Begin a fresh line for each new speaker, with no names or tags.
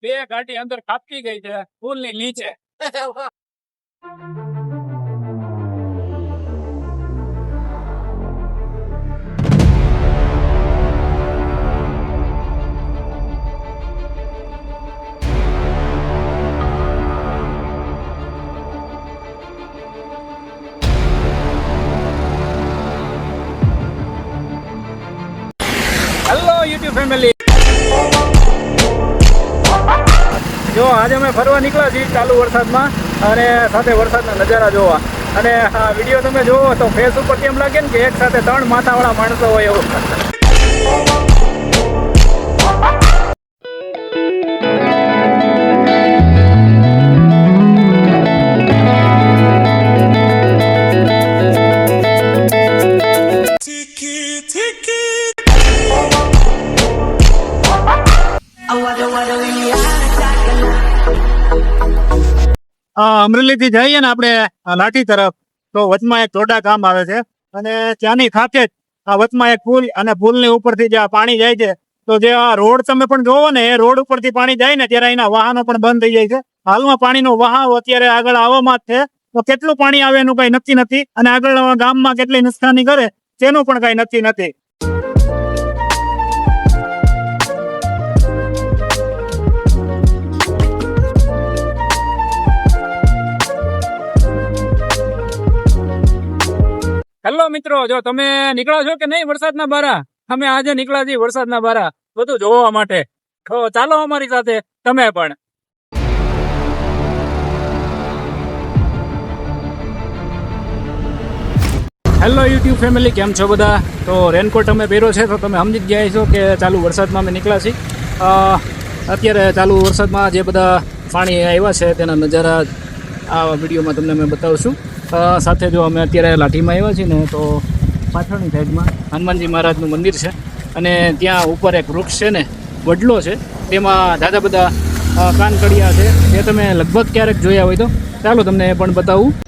બે ગાડી અંદર ખાપકી ગઈ છે પુલ ની નીચે. હેલો યુટ્યુબ ફેમિલી, જો આજે અમે ફરવા નીકળ્યા છીએ ચાલુ વરસાદમાં અને સાથે વરસાદના નજારા જોવા. અને આ વિડીયો તમે જોવો તો ફેસ ઉપર કેમ લાગે ને કે એક સાથે 3 માથાવાળા માણસો હોય એવું. અમરેલી થી જઈએ ને આપણે લાઠી તરફ તો વચમાં એક ટોડા ગામ આવે છે અને ત્યાંની ખાતે જ આ વચમાં એક પુલ અને પુલની ઉપરથી જે પાણી જાય છે તો જે આ રોડ તમે પણ જોવો ને એ રોડ ઉપરથી પાણી જાય ને ત્યારે એના વાહનો પણ બંધ થઈ જાય છે. હાલમાં પાણીનો વહાવ અત્યારે આગળ આવવામાં જ છે તો કેટલું પાણી આવે એનું કઈ નક્કી નથી અને આગળ ગામમાં કેટલી નુકસાની કરે તેનું પણ કઈ નક્કી નથી. હેલો મિત્રો, જો તમે નીકળો છો કે નહીં વરસાદના બારા? અમે આજે નીકળ્યા છીએ વરસાદના બારા બધું જોવા માટે. તો ચાલો અમારી સાથે તમે પણ. હેલો યુટ્યુબ ફેમિલી, કેમ છો બધા? તો રેનકોટ અમે પહેર્યો છે તો તમે સમજી જ ગયા છો કે ચાલુ વરસાદમાં અમે નીકળ્યા છીએ. અત્યારે ચાલુ વરસાદમાં જે બધા પાણી આવ્યા છે તેના નજારા આ વિડીયોમાં તમને અમે બતાવશું. સાથે જો અમે અત્યારે લાઠીમાં આવ્યા છીએ ને તો પાછળની સાઈડમાં હનુમાનજી મહારાજનું મંદિર છે અને ત્યાં ઉપર એક વૃક્ષ છે ને વડલો છે, તેમાં દાદા બધા કાનકડિયા છે. એ તમે લગભગ ક્યારેક જોયા હોય તો ચાલો તમને એ પણ બતાવું.